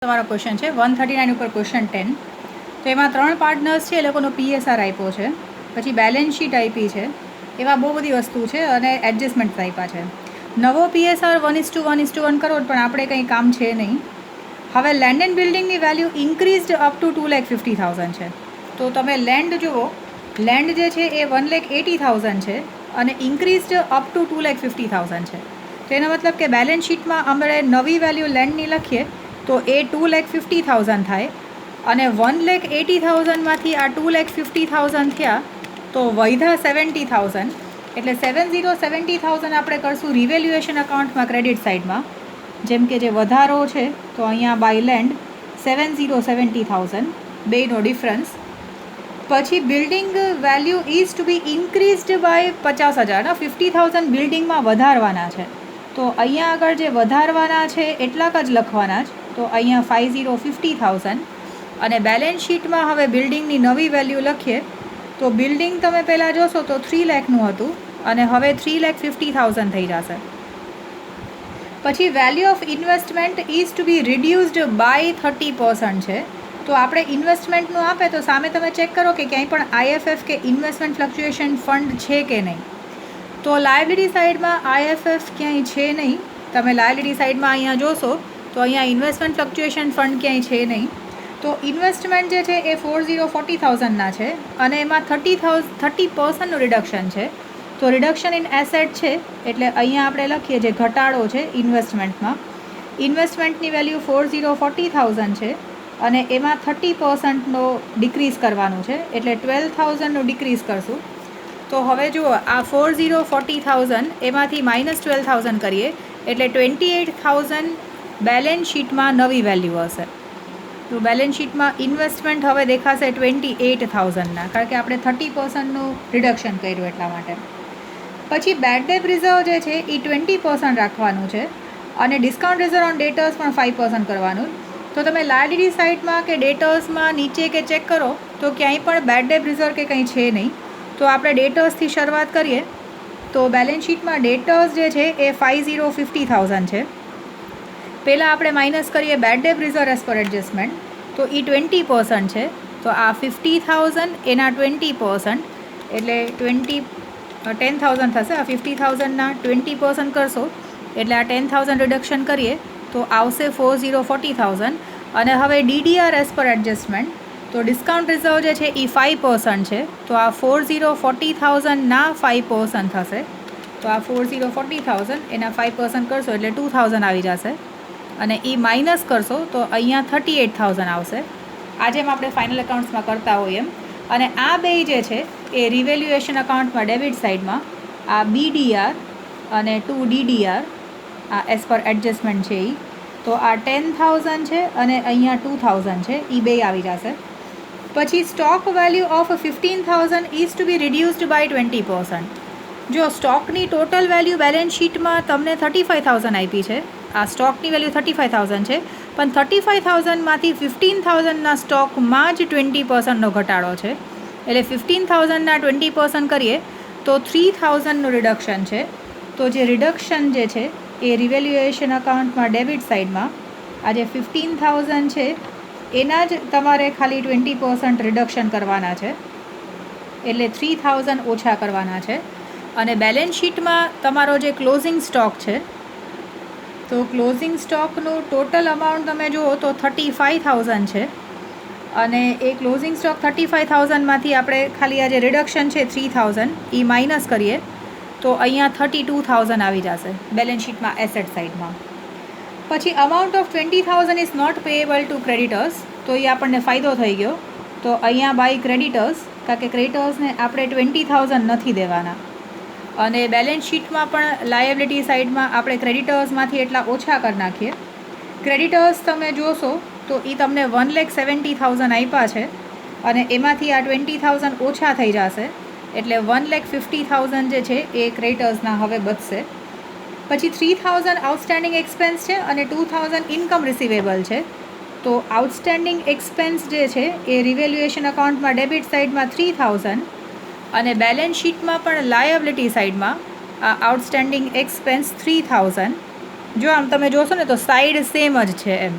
તમારો ક્વેશ્ચન છે 139 ઉપર ક્વેશ્ચન 10. તો એમાં 3 પાર્ટનર્સ છે, એ લોકોનો PSR આપ્યો છે, પછી બેલેન્સ શીટ આપી છે, એવા બહુ બધી વસ્તુ છે અને એડજસ્ટમેન્ટ્સ આપ્યા છે. નવો PSR 1:1:1 કરો પણ આપણે કંઈ કામ છે નહીં. હવે લેન્ડ એન્ડ બિલ્ડિંગની વેલ્યુ ઇન્ક્રીઝડ અપ ટુ 2,50,000 છે. તો તમે લેન્ડ જુઓ, લેન્ડ જે છે એ 1,80,000 છે અને ઇન્ક્રીઝડ અપ ટુ 2,50,000 છે. તો એનો મતલબ કે બેલેન્સ શીટમાં આપણે નવી વેલ્યુ લેન્ડની લખીએ તો એ 2,50,000 થાય અને 1,80,000માંથી આ 2,50,000 થયા તો વૈધા 70,000, એટલે 70,000 આપણે કરશું રિવેલ્યુએશન અકાઉન્ટમાં ક્રેડિટ સાઇડમાં. જેમ કે જે વધારો છે તો અહીંયા બાય લેન્ડ 70,000 બેનો ડિફરન્સ. પછી building value is to be increased by 50,000. 50,000 બિલ્ડિંગમાં વધારવાના છે, તો અહીંયા આગળ જે વધારવાના છે એટલાક જ લખવાના જ. તો અહીંયા 50,000 અને બેલેન્સ શીટમાં હવે બિલ્ડિંગની નવી વેલ્યુ લખીએ તો બિલ્ડિંગ તમે પહેલાં જોશો તો 3 લાખનું હતું અને હવે 3,50,000 થઈ જશે. પછી value of investment is to be reduced by 30% છે. તો આપણે ઇન્વેસ્ટમેન્ટનું આપે તો સામે તમે ચેક કરો કે ક્યાંય પણ IFF કે ઇન્વેસ્ટમેન્ટ ફ્લક્ચ્યુએશન ફંડ છે કે નહીં. તો લાયબિલિટી સાઇડમાં IFF ક્યાંય છે નહીં. તમે લાયબિલિટી સાઇડમાં અહીંયા જોશો તો અહીંયા ઇન્વેસ્ટમેન્ટ ફ્લક્ચ્યુએશન ફંડ ક્યાંય છે નહીં. તો ઇન્વેસ્ટમેન્ટ જે છે એ 40,000 છે અને એમાં 30% રિડક્શન છે. તો રિડક્શન ઇન એસેટ છે એટલે અહીંયા આપણે લખીએ જે ઘટાડો છે ઇન્વેસ્ટમેન્ટમાં. ઇન્વેસ્ટમેન્ટની વેલ્યુ 40,000 છે અને એમાં 30%નો ડિક્રીઝ કરવાનું છે એટલે 12,000નું ડિક્રીઝ કરશું. તો હવે જુઓ, આ 40,000 એમાંથી -12,000 કરીએ એટલે 28,000 બેલેન્સ શીટમાં નવી વેલ્યુ હશે. તો બેલેન્સ શીટમાં ઇન્વેસ્ટમેન્ટ હવે દેખાશે 28,000ના, કારણ કે આપણે 30%નું રિડક્શન કર્યું એટલા માટે. પછી બેડ ડેટ રિઝર્વ જે છે એ 20% રાખવાનું છે અને ડિસ્કાઉન્ટ રિઝર્વ ઓન ડેટર્સ પણ 5% કરવાનું. તો તમે લાયબિલિટી સાઇડમાં કે ડેટર્સમાં નીચે કે ચેક કરો તો ક્યાંય પણ બેડ ડેટ રિઝર્વ કે કંઈ છે નહીં. તો આપણે ડેટર્સથી શરૂઆત કરીએ તો બેલેન્સ શીટમાં ડેટર્સ જે છે એ 50,000 છે. પહેલાં આપણે માઇનસ કરીએ bad debt reserve as per adjustment, તો એ 20% છે. તો આ 50,000 એના 20% એટલે 10,000 થશે. આ 50,000ના 20% કરશો એટલે આ 10,000 રિડક્શન કરીએ તો આવશે 40,000. અને હવે DDR એઝ પર એડજસ્ટમેન્ટ, તો ડિસ્કાઉન્ટ રિઝર્વ જે છે એ 5% છે. તો આ 40,000ના 5% થશે. તો આ 40,000 એના 5% કરશો એટલે 2,000 આવી જશે અને એ માઇનસ કરશો તો અહીંયા 38,000 આવશે. આ જેમ આપણે ફાઇનલ એકાઉન્ટ્સમાં કરતા હોઈએ એમ. અને આ બે જે છે એ રિવેલ્યુએશન અકાઉન્ટમાં ડેબિટ સાઇડમાં આ BDR અને 2DDR આ એઝ પર એડજસ્ટમેન્ટ છે એ. તો આ 10,000 છે અને અહીંયા 2,000 છે, એ બે આવી જશે. પછી stock value of 15,000 is to be reduced by 20%. જો સ્ટોકની ટોટલ વેલ્યુ બેલેન્સ શીટમાં તમને 35,000 આપી છે, આ સ્ટોકની વેલ્યુ 35,000 છે, પણ 35,000માંથી 15,000ના સ્ટોકમાં જ 20%નો ઘટાડો છે. એટલે 15,000ના 20% કરીએ તો 3,000નું રિડક્શન છે. તો જે રિડક્શન જે છે એ રિવેલ્યુએશન અકાઉન્ટમાં ડેબિટ સાઇડમાં આ જે 15,000 છે એના જ તમારે ખાલી 20% રિડક્શન કરવાના છે, એટલે 3,000 ઓછા કરવાના છે. અને બેલેન્સ શીટમાં તમારો જે ક્લોઝિંગ સ્ટોક છે, તો ક્લોઝિંગ સ્ટોકનું ટોટલ અમાઉન્ટ તમે જુઓ તો 35,000 છે અને એ ક્લોઝિંગ સ્ટોક 35,000માંથી આપણે ખાલી આ જે રિડક્શન છે 3,000 એ માઇનસ કરીએ તો અહીંયા 32,000 આવી જશે બેલેન્સ શીટમાં એસેટ સાઇડમાં. પછી amount of 20,000 is not payable to creditors, તો એ આપણને ફાયદો થઈ ગયો. તો અહીંયા બાય ક્રેડિટર્સ, કારણ કે ક્રેડિટર્સને આપણે 20,000 નથી દેવાના. અને બેલેન્સ શીટમાં પણ લાયબિલિટી સાઇડમાં આપણે ક્રેડિટર્સમાંથી એટલા ઓછા કરી નાખીએ. ક્રેડિટર્સ તમે જોશો તો એ તમને 1,70,000 આપ્યા છે અને એમાંથી આ 20,000 ઓછા થઈ જશે એટલે 1,50,000 જે છે એ ક્રેડિટર્સના હવે બચશે. પછી 3,000 આઉટસ્ટેન્ડિંગ એક્સપેન્સ છે અને 2,000 ઇન્કમ રિસીવેબલ છે. તો આઉટસ્ટેન્ડિંગ એક્સપેન્સ જે છે એ રિવેલ્યુએશન અકાઉન્ટમાં ડેબિટ સાઇડમાં 3,000 અને બેલેન્સ શીટમાં પણ લાયબિલિટી સાઇડમાં આ આઉટસ્ટેન્ડિંગ એક્સપેન્સ 3,000. જો આમ તમે જોશો ને તો સાઇડ સેમ જ છે એમ.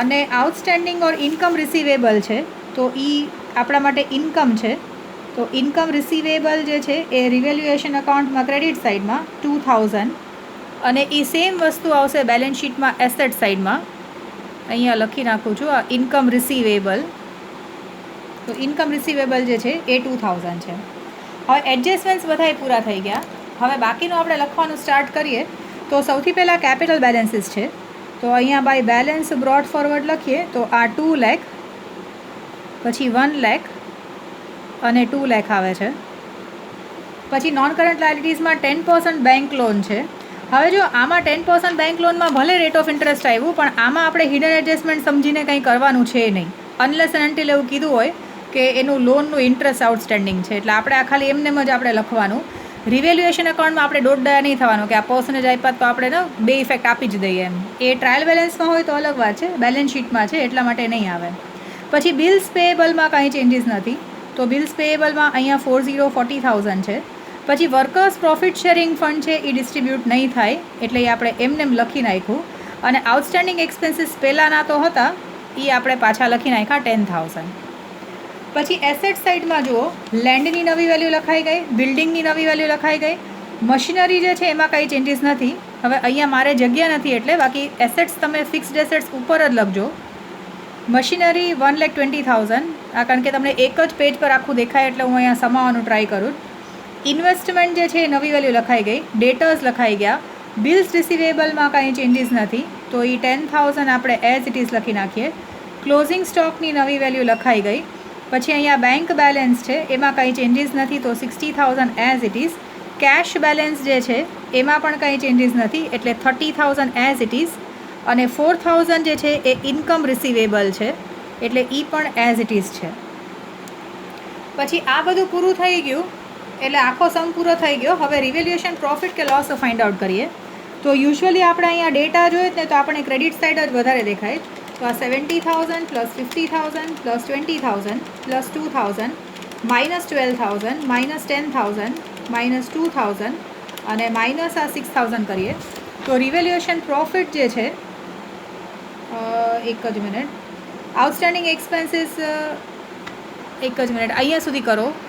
અને આઉટસ્ટેન્ડિંગ ઓર ઇન્કમ રિસીવેબલ છે તો એ આપણા માટે ઇન્કમ છે. તો ઇન્કમ રિસીવેબલ જે છે એ રિવેલ્યુએશન અકાઉન્ટમાં ક્રેડિટ સાઇડમાં 2000 અને એ સેમ વસ્તુ આવશે બેલેન્સ શીટમાં એસેટ સાઇડમાં. અહીંયા લખી નાખું છું આ ઇન્કમ રિસીવેબલ. તો ઇન્કમ રિસીવેબલ જે છે એ 2000 છે. હવે એડજસ્ટમેન્ટ્સ બધાય પૂરા થઈ ગયા. હવે બાકીનું આપણે લખવાનું સ્ટાર્ટ કરીએ. તો સૌથી પહેલાં કેપિટલ બેલેન્સીસ છે. તો અહીંયા બાય બેલેન્સ બ્રોડ ફોરવર્ડ લખીએ તો આ 2 લાખ, પછી 1 લાખ અને 2 લાખ આવે છે. પછી નોન કરંટ લાયબિલિટીઝમાં 10% બેંક લોન છે. હવે જો આમાં 10% બેંક લોનમાં ભલે રેટ ઓફ ઇન્ટરેસ્ટ આવ્યું, પણ આમાં આપણે હિડન એડજસ્ટમેન્ટ સમજીને કંઈ કરવાનું છે નહીં, અનલેસ એન્ડ અન્ટિલ એવું કીધું હોય કે એનું લોનનું ઇન્ટરેસ્ટ આઉટસ્ટેન્ડિંગ છે. એટલે આપણે આ ખાલી એમને જ આપણે લખવાનું. રિવેલ્યુએશન એકાઉન્ટમાં આપણે દોઢ દયા નહીં થવાનું કે આ પર્સન્ટેજ આપ્યા તો આપણે બે ઇફેક્ટ આપી જ દઈએ એમ. એ ટ્રાયલ બેલેન્સમાં હોય તો અલગ વાત છે, બેલેન્સ શીટમાં છે એટલા માટે નહીં આવે. પછી બિલ્સ પેએબલમાં કાંઈ ચેન્જીસ નથી. તો બિલ્સ પેએબલમાં અહીંયા 40,000 છે. પછી વર્કર્સ પ્રોફિટ શેરિંગ ફંડ છે એ ડિસ્ટ્રીબ્યુટ નહીં થાય એટલે એ આપણે એમને લખી નાખ્યું. અને આઉટસ્ટેન્ડિંગ એક્સપેન્સીસ પહેલાંના તો હતા એ આપણે પાછા લખી નાખ્યા 10,000. પછી એસેટ સાઇડમાં જુઓ, લેન્ડની નવી વેલ્યુ લખાઈ ગઈ, બિલ્ડિંગની નવી વેલ્યુ લખાઈ ગઈ. મશીનરી જે છે એમાં કંઈ ચેન્જીસ નથી. હવે અહીંયા મારે જગ્યા નથી એટલે બાકી એસેટ્સ તમે ફિક્સ્ડ એસેટ્સ ઉપર જ લખજો. મશીનરી 1,20,000, આ કારણ કે તમને એક જ પેજ પર આખું દેખાય એટલે હું અહીંયા સમાવવાનું ટ્રાય કરું. ઇન્વેસ્ટમેન્ટ જે છે એ નવી વેલ્યુ લખાઈ ગઈ, ડેટર્સ લખાઈ ગયા. બિલ્સ રિસીવેબલમાં કાંઈ ચેન્જીસ નથી તો એ 10,000 આપણે એઝ ઇટ ઇઝ લખી નાખીએ. ક્લોઝિંગ સ્ટોકની નવી વેલ્યુ લખાઈ ગઈ. પછી અહીંયા બેંક બેલેન્સ છે એમાં કંઈ ચેન્જીસ નથી તો 60,000 as it is. Cash balance જે છે એમાં પણ કંઈ ચેન્જીસ નથી એટલે 30,000 એઝ ઇટ ઇઝ. અને 4,000 જે છે એ ઇન્કમ રિસીવેબલ છે એટલે એ પણ એઝ ઇટ ઇઝ છે. પછી આ બધું પૂરું થઈ ગયું એટલે આખો સમ પૂરો થઈ ગયો. હવે રિવેલ્યુએશન પ્રોફિટ કે લોસ ફાઇન્ડ આઉટ કરીએ. તો યુઝ્યુઅલી આપણે અહીંયા ડેટા જોઈએ ને તો આપણે ક્રેડિટ સાઇડ જ વધારે દેખાય. તો આ 70,000 plus 50,000 plus 20,000 plus 2,000 minus 12,000 minus 10,000 minus 2,000 અને માઇનસ આ 6,000 કરીએ તો રિવેલ્યુએશન પ્રોફિટ જે છે એક જ મિનિટ, આઉટસ્ટેન્ડિંગ એક્સપેન્સીસ એક જ મિનિટ અહીંયા સુધી કરો.